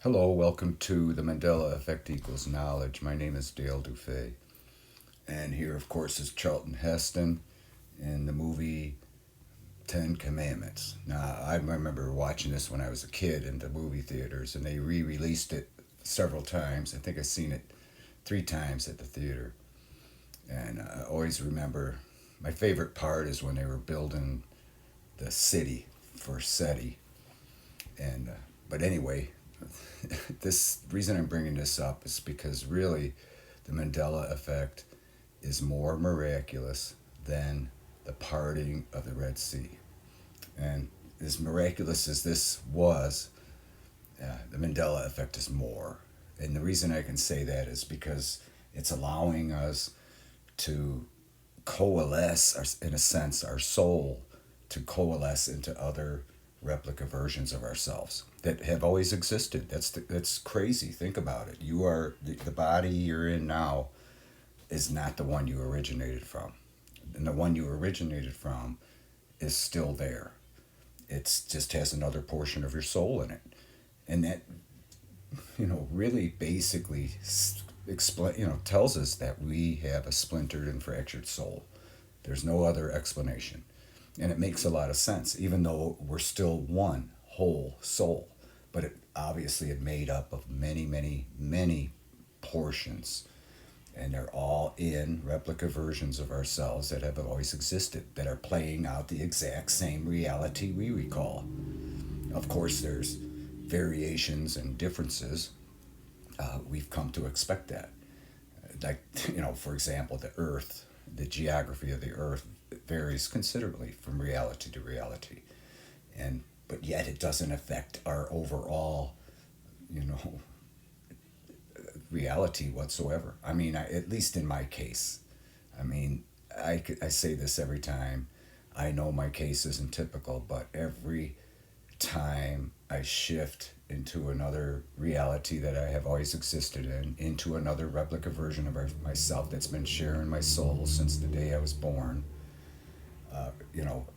Hello, welcome to the Mandela Effect Equals Knowledge. My name is Dale DuFay. And here, of course, is Charlton Heston in the movie Ten Commandments. Now, I remember watching this when I was a kid in the movie theaters, and they re released it several times. I think I've seen it 3 times at the theater. And I always remember my favorite part is when they were building the city for SETI. And but anyway, this reason I'm bringing this up is because really the Mandela effect is more miraculous than the parting of the Red Sea. And as miraculous as this was, the Mandela effect is more. And the reason I can say that is because it's allowing us to coalesce, in a sense, our soul to coalesce into other replica versions of ourselves that have always existed. That's crazy. Think about it. You are the body you're in now is not the one you originated from, and the one you originated from is still there. It's just has another portion of your soul in it, and that really basically explain tells us that we have a splintered and fractured soul. There's no other explanation. And it makes a lot of sense, even though we're still one whole soul. But it obviously is made up of many, many, many portions. And they're all in replica versions of ourselves that have always existed, that are playing out the exact same reality we recall. Of course, there's variations and differences. We've come to expect that. Like, for example, the Earth, the geography of the Earth varies considerably from reality to reality, but yet it doesn't affect our overall, you know, reality whatsoever. I mean, at least in my case, I mean, I say this every time. I know my case isn't typical, but every time I shift into another reality that I have always existed in, into another replica version of myself that's been sharing my soul since the day I was born,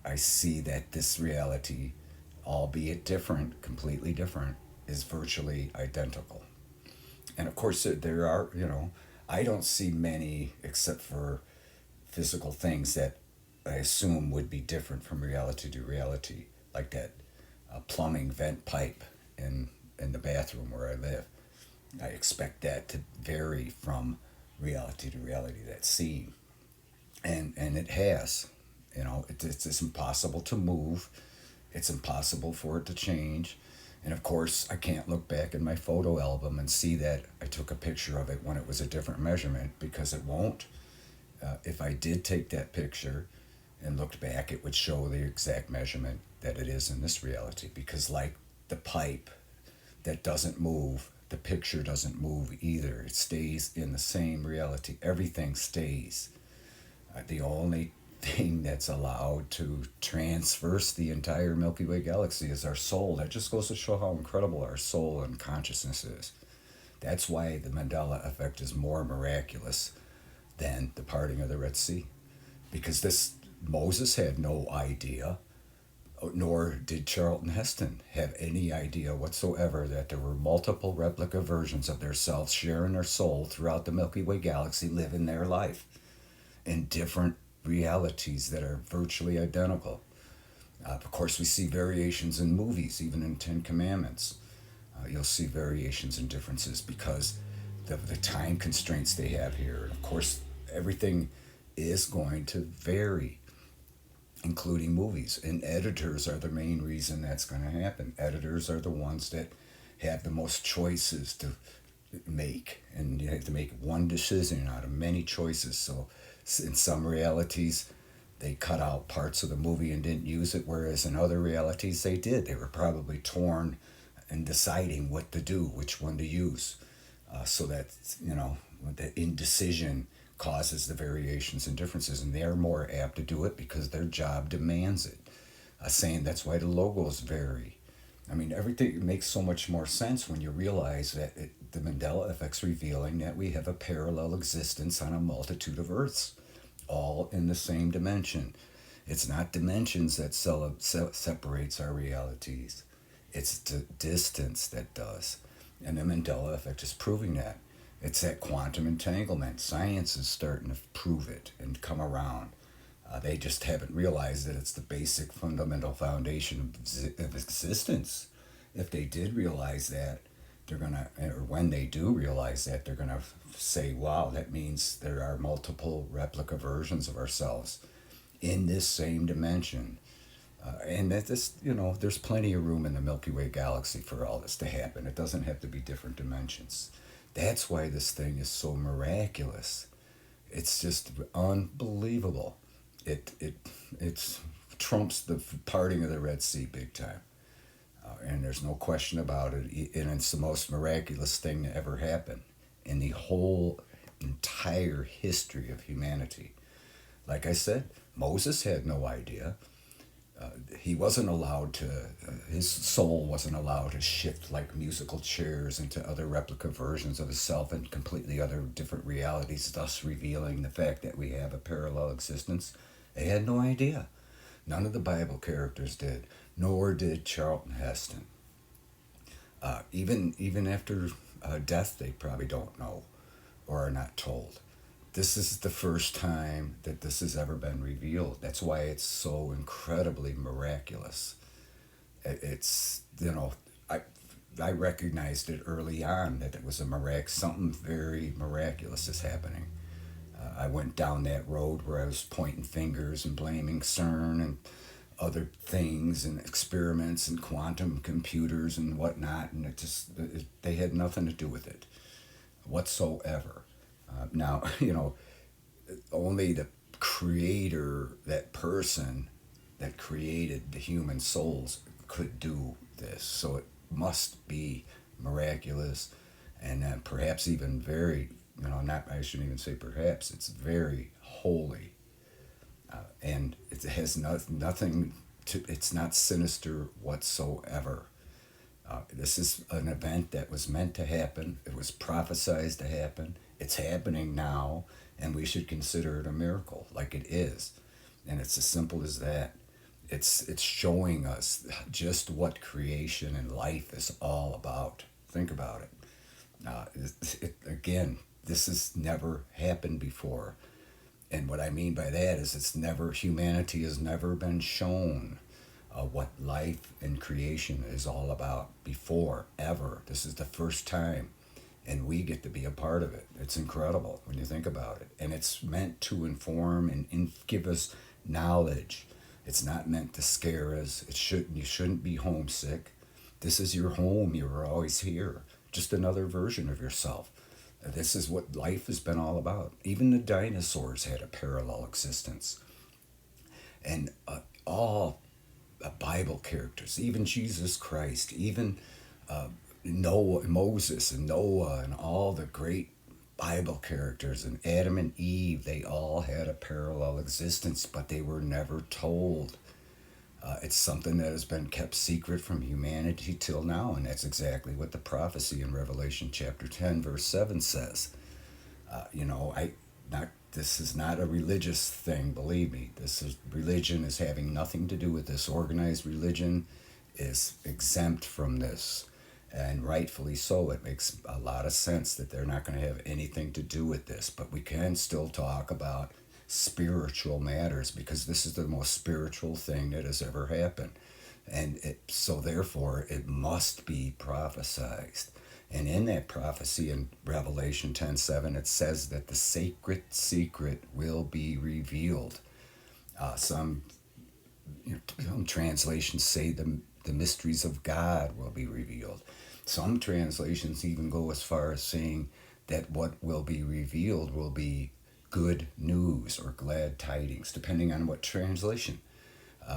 I see that this reality, albeit different, completely different, is virtually identical. And of course, there are, I don't see many except for physical things that I assume would be different from reality to reality, like that plumbing vent pipe in the bathroom where I live. I expect that to vary from reality to reality, that scene. And it has. It's impossible to move. It's impossible for it to change. And of course, I can't look back in my photo album and see that I took a picture of it when it was a different measurement, because it won't. If I did take that picture and looked back, it would show the exact measurement that it is in this reality. Because, like the pipe that doesn't move, the picture doesn't move either. It stays in the same reality. Everything stays. The only thing that's allowed to transverse the entire Milky Way galaxy is our soul. That just goes to show how incredible our soul and consciousness is. That's why the Mandela effect is more miraculous than the parting of the Red Sea. Because Moses had no idea, nor did Charlton Heston have any idea whatsoever, that there were multiple replica versions of themselves sharing their soul throughout the Milky Way galaxy, living their life in different realities that are virtually identical. Of course, we see variations in movies, even in Ten Commandments. You'll see variations and differences because the time constraints they have here. And of course, everything is going to vary, including movies. And editors are the main reason that's going to happen. Editors are the ones that have the most choices to make, and you have to make one decision out of many choices. So in some realities, they cut out parts of the movie and didn't use it, whereas in other realities they did. They were probably torn in deciding what to do, which one to use. So that, the indecision causes the variations and differences, and they're more apt to do it because their job demands it. Saying that's why the logos vary. I mean, everything makes so much more sense when you realize that the Mandela effect's revealing that we have a parallel existence on a multitude of Earths, all in the same dimension. It's not dimensions that separates our realities. It's the distance that does. And the Mandela effect is proving that. It's that quantum entanglement. Science is starting to prove it and come around. They just haven't realized that it's the basic fundamental foundation of existence. If they did realize that, they're gonna, or when they do realize that, they're gonna say, "Wow, that means there are multiple replica versions of ourselves in this same dimension." And that this, there's plenty of room in the Milky Way galaxy for all this to happen. It doesn't have to be different dimensions. That's why this thing is so miraculous. It's just unbelievable. It's trumps the parting of the Red Sea big time, and there's no question about it. And it's the most miraculous thing to ever happen in the whole entire history of humanity. Like I said, Moses had no idea. He wasn't allowed to, his soul wasn't allowed to shift like musical chairs into other replica versions of himself and completely other different realities, thus revealing the fact that we have a parallel existence. They had no idea. None of the Bible characters did, nor did Charlton Heston. Even after death, they probably don't know or are not told. This is the first time that this has ever been revealed. That's why it's so incredibly miraculous. It's, I recognized it early on that it was something very miraculous is happening. I went down that road where I was pointing fingers and blaming CERN and other things and experiments and quantum computers and whatnot, and they had nothing to do with it whatsoever. Now, only the creator, that person that created the human souls, could do this. So it must be miraculous, and perhaps even very, not, I shouldn't even say perhaps, it's very holy. And it has nothing to, it's not sinister whatsoever. This is an event that was meant to happen. It was prophesized to happen. It's happening now, and we should consider it a miracle, like it is. And it's as simple as that. It's showing us just what creation and life is all about. Think about it. Again, this has never happened before. And what I mean by that is humanity has never been shown what life and creation is all about before, ever. This is the first time, and we get to be a part of it. It's incredible when you think about it. And it's meant to inform and give us knowledge. It's not meant to scare us. You shouldn't be homesick. This is your home. You're always here. Just another version of yourself. This is what life has been all about. Even the dinosaurs had a parallel existence. And all Bible characters, even Jesus Christ, even Noah, Moses and Noah, and all the great Bible characters, and Adam and Eve, they all had a parallel existence, but they were never told. It's something that has been kept secret from humanity till now, and that's exactly what the prophecy in Revelation chapter 10, verse 7 says. This is not a religious thing, believe me. Religion is having nothing to do with this. Organized religion is exempt from this, and rightfully so. It makes a lot of sense that they're not going to have anything to do with this, but we can still talk about spiritual matters, because this is the most spiritual thing that has ever happened, and so therefore it must be prophesized. And in that prophecy in Revelation 10:7, it says that the sacred secret will be revealed. Some translations say the mysteries of God will be revealed. Some translations even go as far as saying that what will be revealed will be good news or glad tidings, depending on what translation.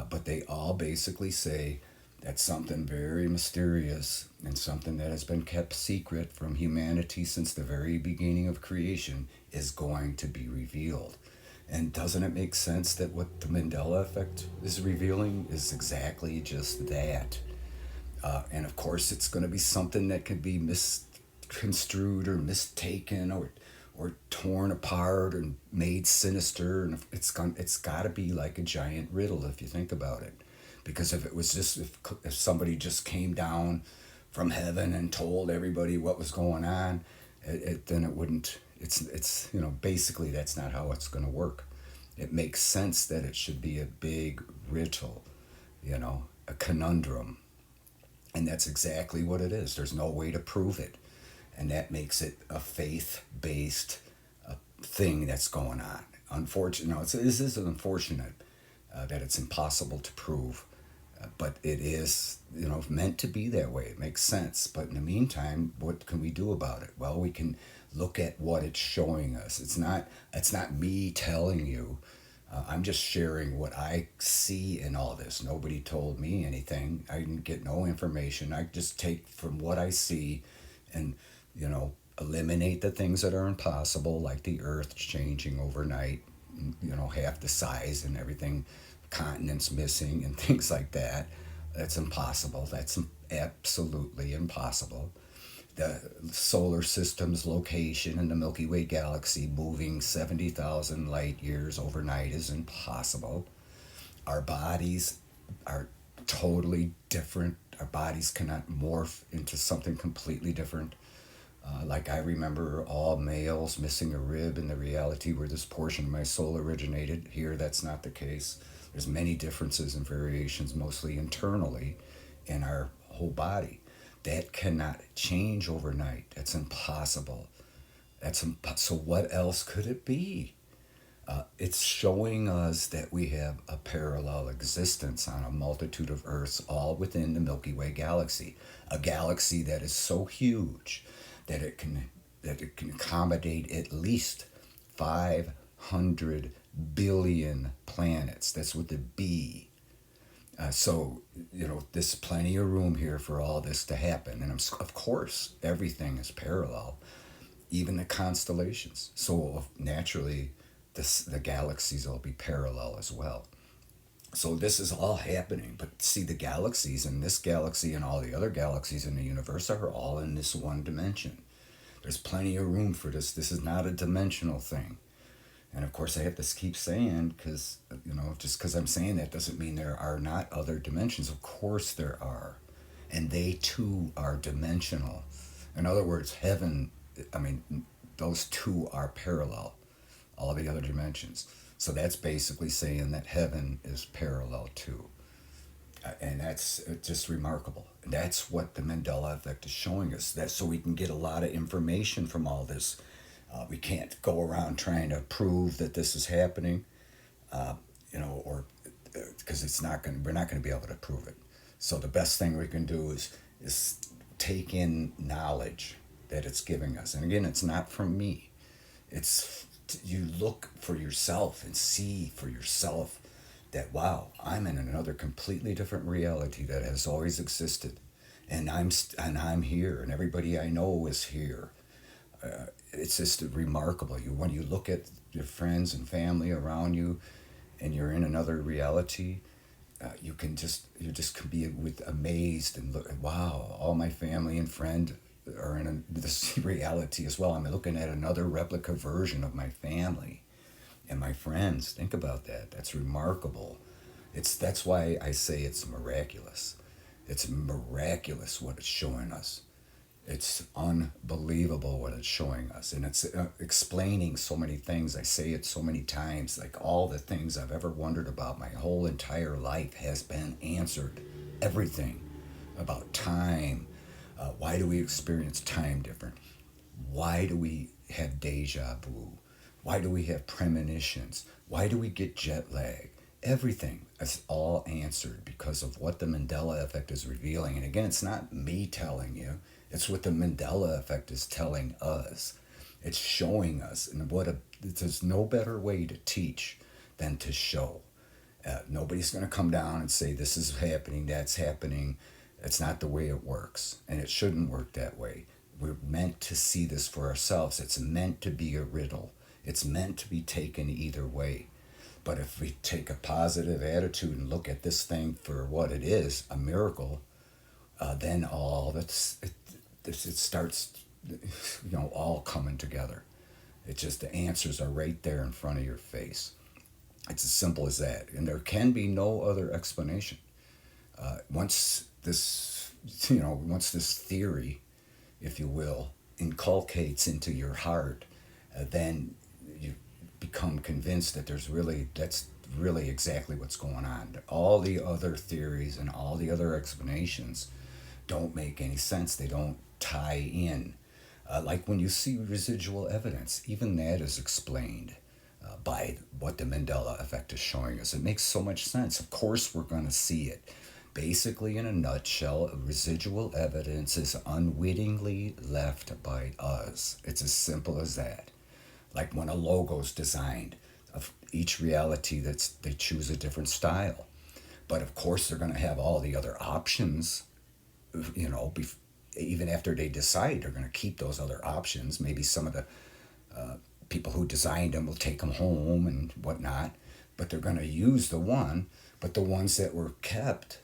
But they all basically say that something very mysterious and something that has been kept secret from humanity since the very beginning of creation is going to be revealed. And doesn't it make sense that what the Mandela effect is revealing is exactly just that? And of course, it's going to be something that could be misconstrued or mistaken or torn apart and made sinister. And it's got to be like a giant riddle if you think about it. Because if it was just, if somebody just came down from heaven and told everybody what was going on, then it wouldn't. It's basically that's not how it's going to work. It makes sense that it should be a big riddle, a conundrum, and that's exactly what it is. There's no way to prove it, and that makes it a faith-based thing that's going on. Unfortunately, this is unfortunate that it's impossible to prove, but it is, meant to be that way. It makes sense. But in the meantime, what can we do about it? Well, we can look at what it's showing us. It's not me telling you. I'm just sharing what I see in all this. Nobody told me anything. I didn't get no information. I just take from what I see, and eliminate the things that are impossible, like the earth changing overnight, half the size and everything, continents missing and things like that. That's impossible. That's absolutely impossible. The solar system's location in the Milky Way galaxy moving 70,000 light years overnight is impossible. Our bodies are totally different. Our bodies cannot morph into something completely different. Like I remember all males missing a rib in the reality where this portion of my soul originated. Here, that's not the case. There's many differences and variations, mostly internally, in our whole body. That cannot change overnight. That's impossible. So what else could it be? It's showing us that we have a parallel existence on a multitude of Earths, all within the Milky Way galaxy. A galaxy that is so huge that it can accommodate at least 500 billion planets. That's with the B. So, there's plenty of room here for all this to happen. And of course, everything is parallel, even the constellations. So naturally, the galaxies will be parallel as well. So this is all happening. But see, the galaxies in this galaxy and all the other galaxies in the universe are all in this one dimension. There's plenty of room for this. This is not a dimensional thing. And of course, I have to keep saying, because, just because I'm saying that doesn't mean there are not other dimensions. Of course there are. And they too are dimensional. In other words, heaven, those two are parallel, all the other dimensions. So that's basically saying that heaven is parallel too. And that's just remarkable. And that's what the Mandela effect is showing us. That's so we can get a lot of information from all this. We can't go around trying to prove that this is happening, or because we're not going to be able to prove it. So the best thing we can do is take in knowledge that it's giving us. And again, it's not from me. It's you look for yourself and see for yourself that, wow, I'm in another completely different reality that has always existed, and I'm here, and everybody I know is here. It's just remarkable. When you look at your friends and family around you, and you're in another reality, you just can be amazed and look. Wow, all my family and friend are in this reality as well. I'm looking at another replica version of my family and my friends. Think about that. That's remarkable. That's why I say it's miraculous. It's miraculous what it's showing us. It's unbelievable what it's showing us, and it's explaining so many things. I say it so many times, like all the things I've ever wondered about my whole entire life has been answered. Everything about time. Why do we experience time different? Why do we have deja vu? Why do we have premonitions? Why do we get jet lag? Everything is all answered because of what the Mandela effect is revealing. And again, it's not me telling you. It's what the Mandela effect is telling us. It's showing us. And there's no better way to teach than to show. Nobody's going to come down and say, this is happening, that's happening. It's not the way it works. And it shouldn't work that way. We're meant to see this for ourselves. It's meant to be a riddle. It's meant to be taken either way. But if we take a positive attitude and look at this thing for what it is, a miracle, then it starts, all coming together. It's just the answers are right there in front of your face. It's as simple as that. And there can be no other explanation. Once this once this theory, if you will, inculcates into your heart, then you become convinced that that's really exactly what's going on. All the other theories and all the other explanations don't make any sense. They don't tie in. Like when you see residual evidence, even that is explained by what the Mandela effect is showing us. It makes so much sense. Of course, we're going to see it. Basically, in a nutshell, residual evidence is unwittingly left by us. It's as simple as that. Like when a logo's designed, of each reality they choose a different style. But of course, they're going to have all the other options. Even after they decide, they're going to keep those other options. Maybe some of the people who designed them will take them home and whatnot, but they're going to use the one. But the ones that were kept,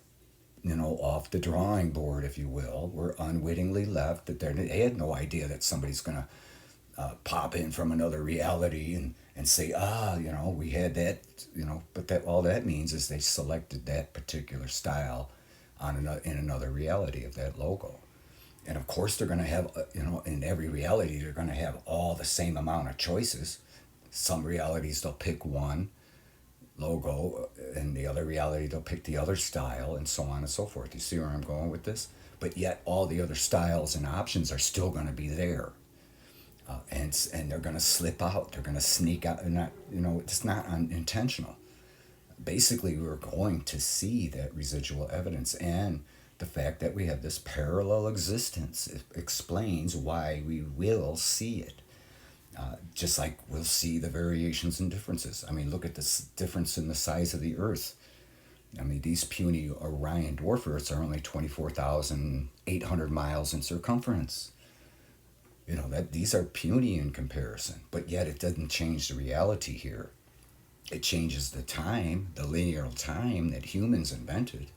off the drawing board, if you will, were unwittingly left. That they had no idea that somebody's going to pop in from another reality and say, we had that, but that all that means is they selected that particular style in another reality of that logo. And of course, they're going to have, in every reality, they're going to have all the same amount of choices. Some realities, they'll pick one logo, and the other reality, they'll pick the other style, and so on and so forth. You see where I'm going with this? But yet, all the other styles and options are still going to be there. And they're going to slip out. They're going to sneak out. And not, it's not unintentional. Basically, we're going to see that residual evidence, and the fact that we have this parallel existence explains why we will see it. Just like we'll see the variations and differences. I mean, look at this difference in the size of the Earth. I mean, these puny Orion dwarf Earths are only 24,800 miles in circumference. That these are puny in comparison, but yet it doesn't change the reality here. It changes the time, the linear time that humans invented.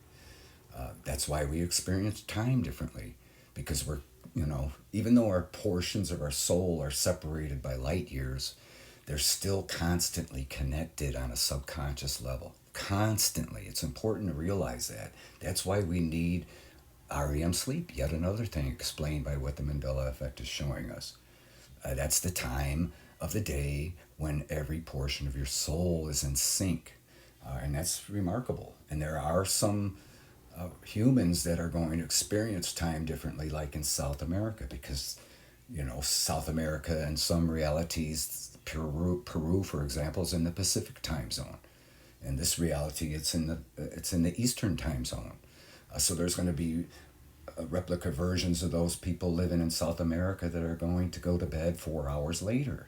That's why we experience time differently, because we're, even though our portions of our soul are separated by light years, they're still constantly connected on a subconscious level. Constantly. It's important to realize that. That's why we need REM sleep, yet another thing explained by what the Mandela effect is showing us. That's the time of the day when every portion of your soul is in sync. And that's remarkable. And there are some humans that are going to experience time differently, like in South America, because, South America and some realities, Peru, for example, is in the Pacific time zone. In this reality, it's in the Eastern time zone. So there's going to be replica versions of those people living in South America that are going to go to bed 4 hours later,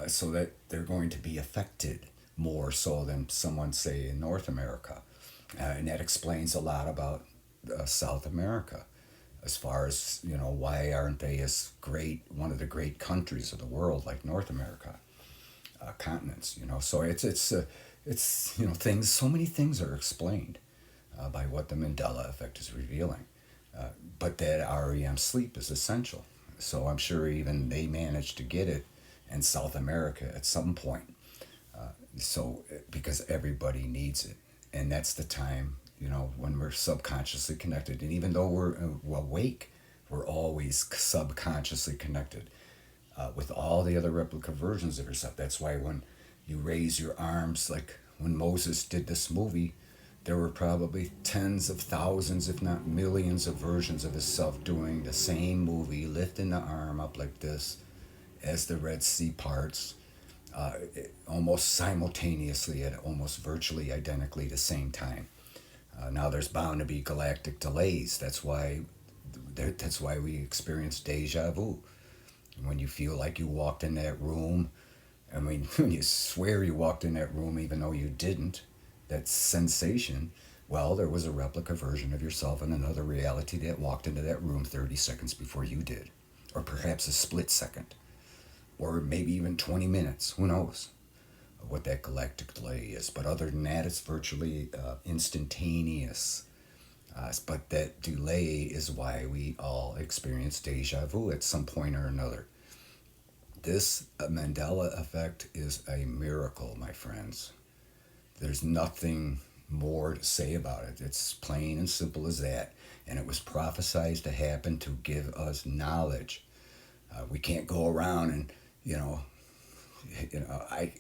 so that they're going to be affected more so than someone, say, in North America. And that explains a lot about South America, as far as, why aren't they as great, one of the great countries of the world like North America, continents, So it's things, so many things are explained by what the Mandela effect is revealing. But that REM sleep is essential. So I'm sure even they managed to get it in South America at some point. Because everybody needs it. And that's the time, when we're subconsciously connected. And even though we're awake, we're always subconsciously connected with all the other replica versions of yourself. That's why when you raise your arms, like when Moses did this movie, there were probably tens of thousands, if not millions, of versions of himself doing the same movie, lifting the arm up like this as the Red Sea parts, almost simultaneously at almost virtually identically the same time. Now there's bound to be galactic delays. That's why we experience deja vu. When you feel like you walked in that room, when you swear you walked in that room even though you didn't, that sensation, well, there was a replica version of yourself in another reality that walked into that room 30 seconds before you did. Or perhaps a split second. Or maybe even 20 minutes. Who knows what that galactic delay is. But other than that, it's virtually instantaneous. But that delay is why we all experience deja vu at some point or another. This Mandela effect is a miracle, my friends. There's nothing more to say about it. It's plain and simple as that. And it was prophesied to happen to give us knowledge. We can't go around and, you know, I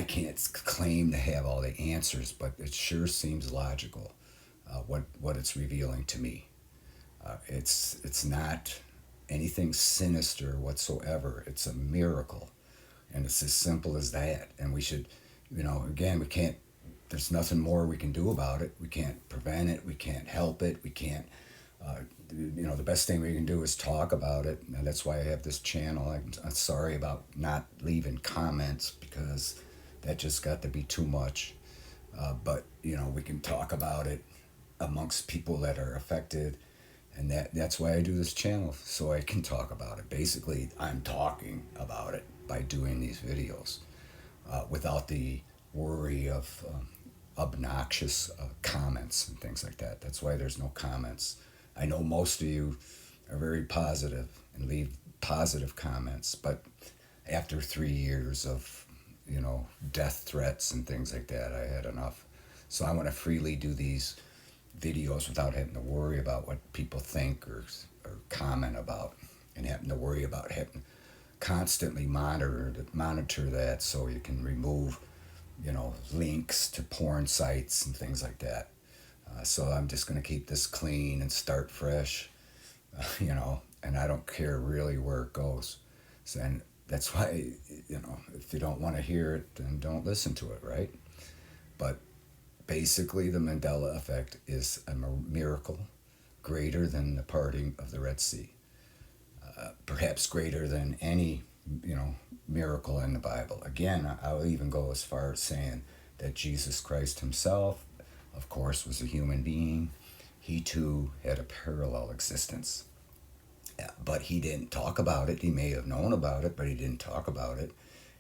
can't claim to have all the answers, but it sure seems logical, what it's revealing to me. It's not anything sinister whatsoever. It's a miracle, and it's as simple as that. And we should, again, we can't. There's nothing more we can do about it. We can't prevent it. We can't help it. We can't. The best thing we can do is talk about it, and that's why I have this channel. I'm sorry about not leaving comments because that just got to be too much. But we can talk about it amongst people that are affected, and that's why I do this channel, so I can talk about it. Basically, I'm talking about it by doing these videos without the worry of obnoxious comments and things like that. That's why there's no comments. I know most of you are very positive and leave positive comments, but after 3 years of, death threats and things like that, I had enough. So I want to freely do these videos without having to worry about what people think or comment about, and having to worry about having constantly monitor that so you can remove, links to porn sites and things like that. So I'm just going to keep this clean and start fresh, and I don't care really where it goes. So, and that's why, if you don't want to hear it, then don't listen to it, right? But basically, the Mandela effect is a miracle greater than the parting of the Red Sea, perhaps greater than any, miracle in the Bible. Again, I'll even go as far as saying that Jesus Christ himself, of course, was a human being. He too had a parallel existence. But he didn't talk about it. He may have known about it, but he didn't talk about it.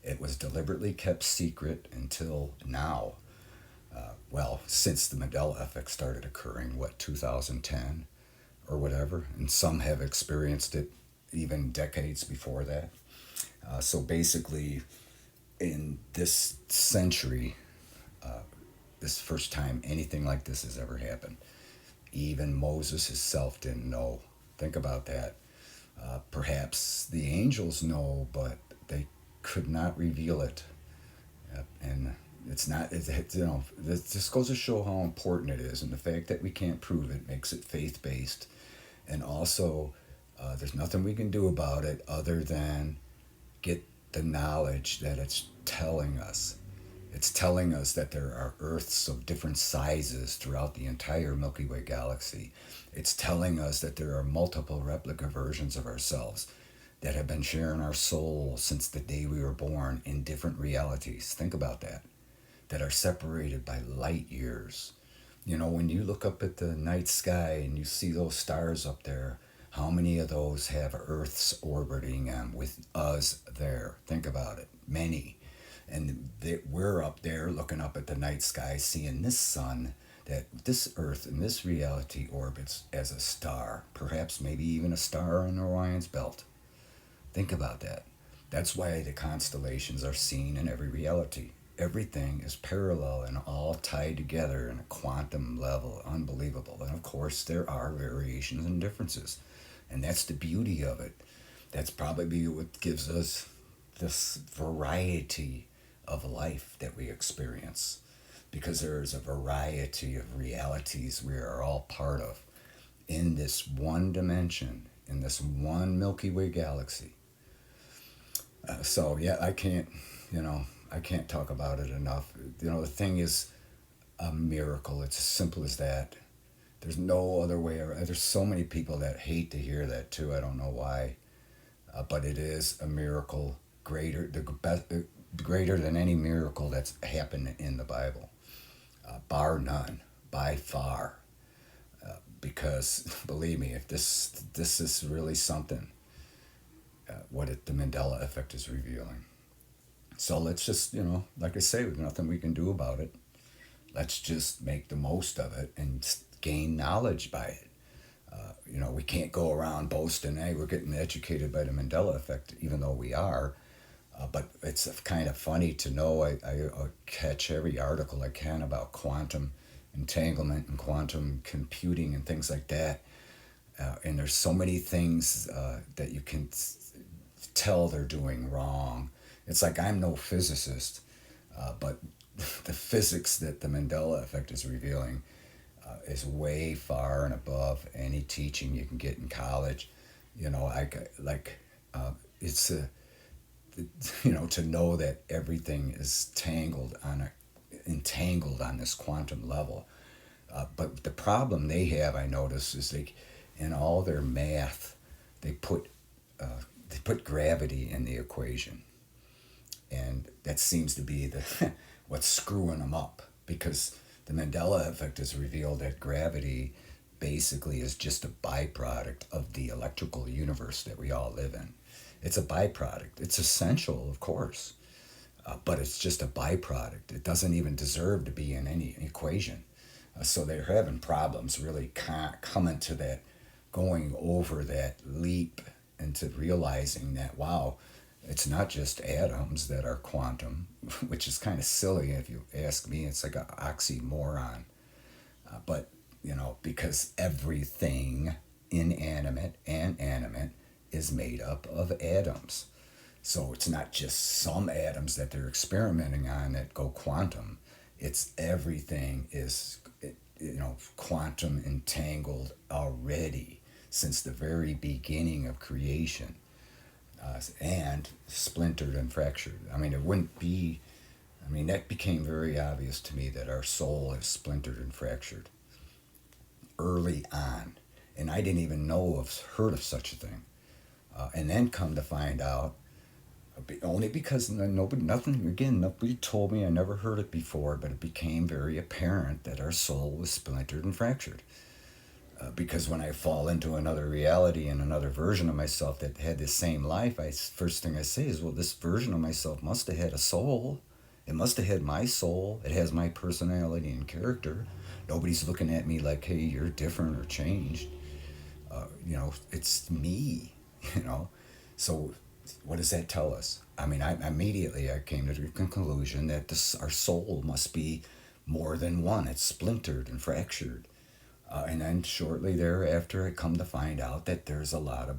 It was deliberately kept secret until now. Since the Mandela effect started occurring, 2010 or whatever, and some have experienced it even decades before that. So basically, in this century, this first time anything like this has ever happened. Even Moses himself didn't know. Think about that. Perhaps the angels know, but they could not reveal it. And it's not, this just goes to show how important it is. And the fact that we can't prove it makes it faith-based. And also, there's nothing we can do about it other than get the knowledge that it's telling us. It's telling us that there are Earths of different sizes throughout the entire Milky Way galaxy. It's telling us that there are multiple replica versions of ourselves that have been sharing our soul since the day we were born in different realities. Think about that. That are separated by light years. When you look up at the night sky and you see those stars up there, how many of those have Earths orbiting them with us there? Think about it. Many. And we're up there looking up at the night sky, seeing this sun, that this Earth in this reality orbits as a star, perhaps maybe even a star in Orion's belt. Think about that. That's why the constellations are seen in every reality. Everything is parallel and all tied together in a quantum level, unbelievable. And of course, there are variations and differences. And that's the beauty of it. That's probably what gives us this variety of life that we experience, because there is a variety of realities we are all part of in this one dimension, in this one Milky Way galaxy. I can't talk about it enough. The thing is a miracle. It's as simple as that. There's no other way around. There's so many people that hate to hear that too. I don't know why, but it is a miracle greater than any miracle that's happened in the Bible, bar none, by far. Because believe me, if this is really something, the Mandela effect is revealing. So let's just, like I say, there's nothing we can do about it. Let's just make the most of it and gain knowledge by it. We can't go around boasting, hey, we're getting educated by the Mandela effect, even though we are. But it's kind of funny to know. I catch every article I can about quantum entanglement and quantum computing and things like that. And there's so many things that you can tell they're doing wrong. It's like I'm no physicist, but the physics that the Mandela effect is revealing is way far and above any teaching you can get in college. It's a, to know that everything is entangled on this quantum level. But the problem they have, I notice, is in all their math, they put they put gravity in the equation, and that seems to be the what's screwing them up, because the Mandela effect has revealed that gravity basically is just a byproduct of the electrical universe that we all live in. It's a byproduct. It's essential, of course, but it's just a byproduct. It doesn't even deserve to be in any equation. So they're having problems really coming to that, going over that leap into realizing that, wow, it's not just atoms that are quantum, which is kind of silly if you ask me. It's like an oxymoron. But, because everything inanimate and animate is made up of atoms. So it's not just some atoms that they're experimenting on that go quantum. It's everything is, quantum entangled already since the very beginning of creation, and splintered and fractured. That became very obvious to me that our soul is splintered and fractured early on. And I didn't even heard of such a thing. And then come to find out, only because nobody told me, I never heard it before, but it became very apparent that our soul was splintered and fractured. Because when I fall into another reality and another version of myself that had the same life, first thing I say is, well, this version of myself must have had a soul. It must have had my soul. It has my personality and character. Nobody's looking at me like, hey, you're different or changed. It's me, So what does that tell us? I immediately came to the conclusion that our soul must be more than one. It's splintered and fractured. And then shortly thereafter, I come to find out that there's a lot of,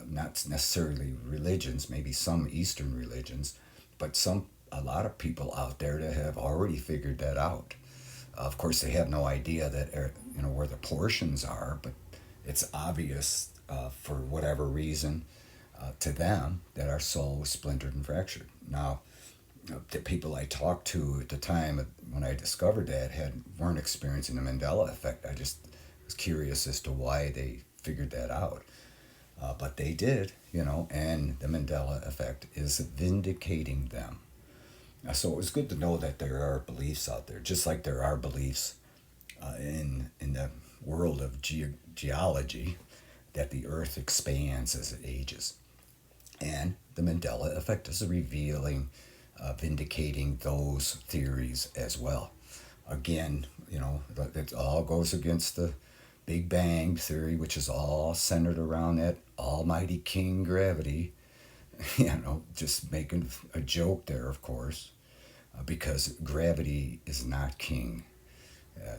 not necessarily religions, maybe some Eastern religions, but a lot of people out there that have already figured that out. Of course, they have no idea that where the portions are, but it's obvious for whatever reason to them that our soul was splintered and fractured. Now, the people I talked to at the time when I discovered that weren't experiencing the Mandela effect. I just was curious as to why they figured that out. But they did, and the Mandela effect is vindicating them. So it was good to know that there are beliefs out there, just like there are beliefs in the world of geology, that the Earth expands as it ages. And the Mandela effect is revealing, vindicating those theories as well. Again, it all goes against the Big Bang theory, which is all centered around that almighty king gravity. Just making a joke there, of course, because gravity is not king,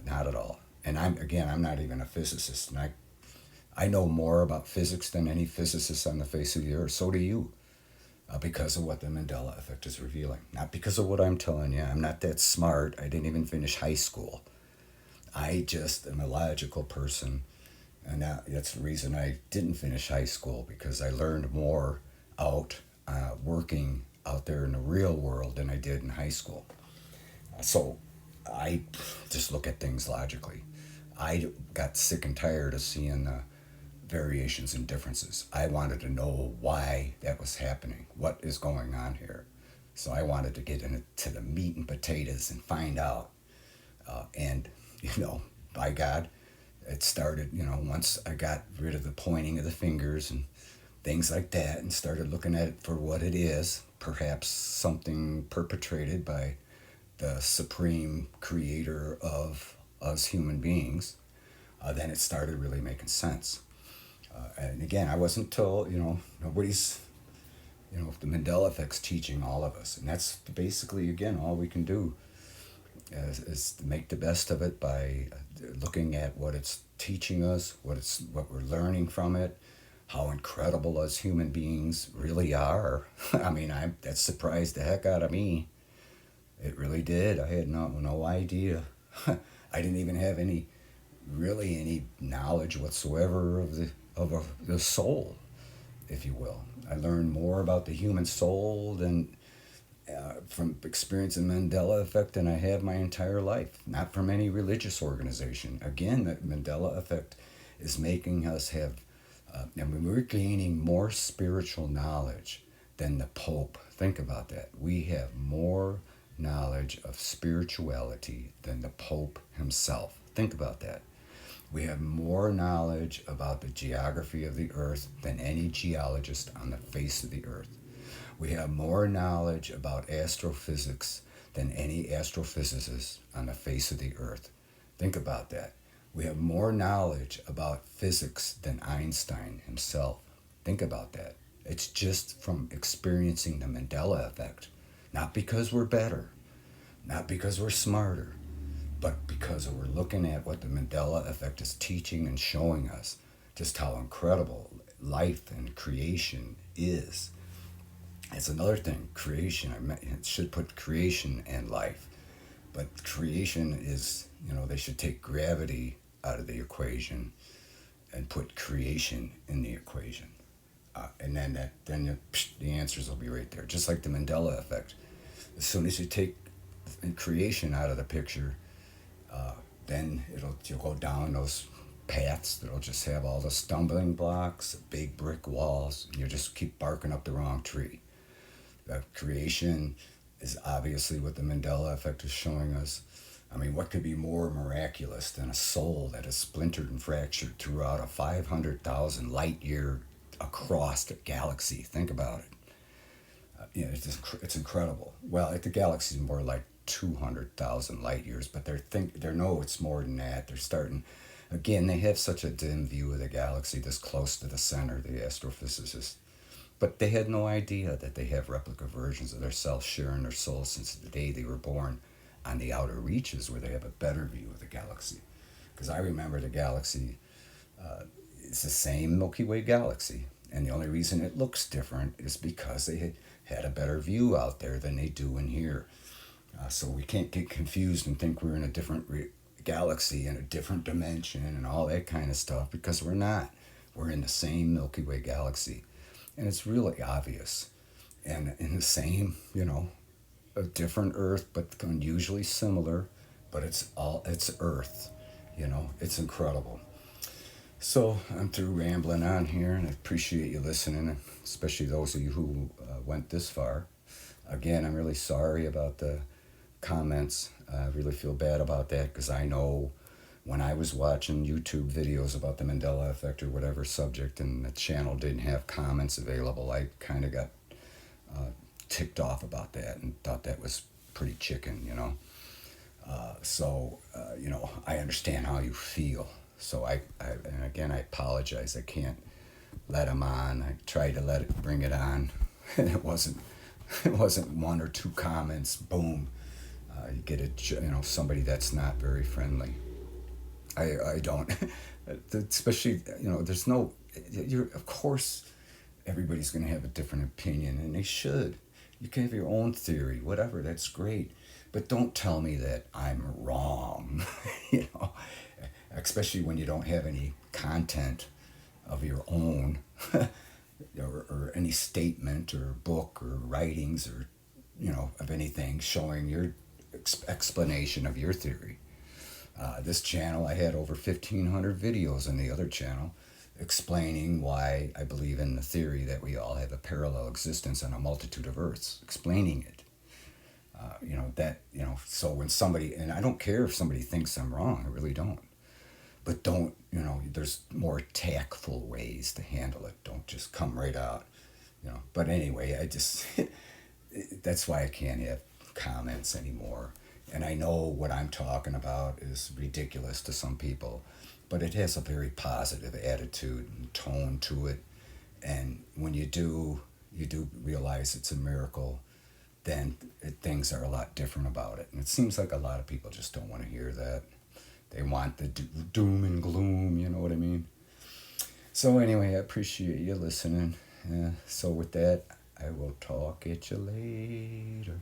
not at all. And I'm not even a physicist, and I know more about physics than any physicist on the face of the earth. So do you, because of what the Mandela effect is revealing. Not because of what I'm telling you. I'm not that smart. I didn't even finish high school. I just am a logical person, and that's the reason I didn't finish high school, because I learned more out working out there in the real world than I did in high school. So I just look at things logically. I got sick and tired of seeing the variations and differences. I wanted to know why that was happening. What is going on here? So I wanted to get into the meat and potatoes and find out. And by God, it started, once I got rid of the pointing of the fingers and things like that and started looking at it for what it is, perhaps something perpetrated by the supreme creator of us human beings, then it started really making sense. And again, I wasn't told, nobody's, the Mandela effect's teaching all of us. And that's basically, again, all we can do is to make the best of it by looking at what it's teaching us, what we're learning from it, how incredible us human beings really are. I mean, that surprised the heck out of me. It really did. I had no idea. I didn't even have any knowledge whatsoever the soul, if you will. I learned more about the human soul than from experiencing Mandela effect than I have my entire life. Not from any religious organization. Again, the Mandela effect is making us have, and we're gaining more spiritual knowledge than the Pope. Think about that. We have more knowledge of spirituality than the Pope himself. Think about that. We have more knowledge about the geography of the earth than any geologist on the face of the earth. We have more knowledge about astrophysics than any astrophysicist on the face of the earth. Think about that. We have more knowledge about physics than Einstein himself. Think about that. It's just from experiencing the Mandela effect. Not because we're better, not because we're smarter, but because we're looking at what the Mandela effect is teaching and showing us, just how incredible life and creation is. It's another thing, creation. It should put creation and life. But creation is, they should take gravity out of the equation and put creation in the equation. And then the answers will be right there. Just like the Mandela effect. As soon as you take creation out of the picture, then you'll go down those paths that'll just have all the stumbling blocks, big brick walls, and you just keep barking up the wrong tree. Creation is obviously what the Mandela effect is showing us. I mean, what could be more miraculous than a soul that is splintered and fractured throughout a 500,000 light year across the galaxy? Think about it. It's incredible. Well, the galaxy is more like 200,000 light years, but they know it's more than that. They're starting, again, they have such a dim view of the galaxy this close to the center, the astrophysicists. But they had no idea that they have replica versions of their self sharing their soul since the day they were born on the outer reaches where they have a better view of the galaxy. Because I remember the galaxy, it's the same Milky Way galaxy. And the only reason it looks different is because they had a better view out there than they do in here. So we can't get confused and think we're in a different galaxy in a different dimension and all that kind of stuff, because we're not. We're in the same Milky Way galaxy. And it's really obvious. And in the same, a different Earth, but unusually similar, but it's Earth. It's incredible. So I'm through rambling on here, and I appreciate you listening, especially those of you who went this far. Again, I'm really sorry about the comments. I really feel bad about that, because I know when I was watching YouTube videos about the Mandela effect or whatever subject, and the channel didn't have comments available, I kind of got ticked off about that and thought that was pretty chicken, So, I understand how you feel. So and again, I apologize. I can't let them on. I tried to bring it on, and it wasn't one or two comments. Boom, you get somebody that's not very friendly. I don't, especially there's no. Of course, everybody's going to have a different opinion, and they should. You can have your own theory, whatever. That's great, but don't tell me that I'm wrong. Especially when you don't have any content of your own, or any statement or book or writings or of anything showing your explanation of your theory. This channel, I had over 1,500 videos on the other channel explaining why I believe in the theory that we all have a parallel existence on a multitude of Earths, explaining it. So when somebody, and I don't care if somebody thinks I'm wrong, I really don't. But don't, there's more tactful ways to handle it. Don't just come right out, But anyway, that's why I can't have comments anymore. And I know what I'm talking about is ridiculous to some people, but it has a very positive attitude and tone to it. And when you do realize it's a miracle then things are a lot different about it. And it seems like a lot of people just don't want to hear that. They want the doom and gloom, you know what I mean? So anyway, I appreciate you listening. So with that, I will talk at you later.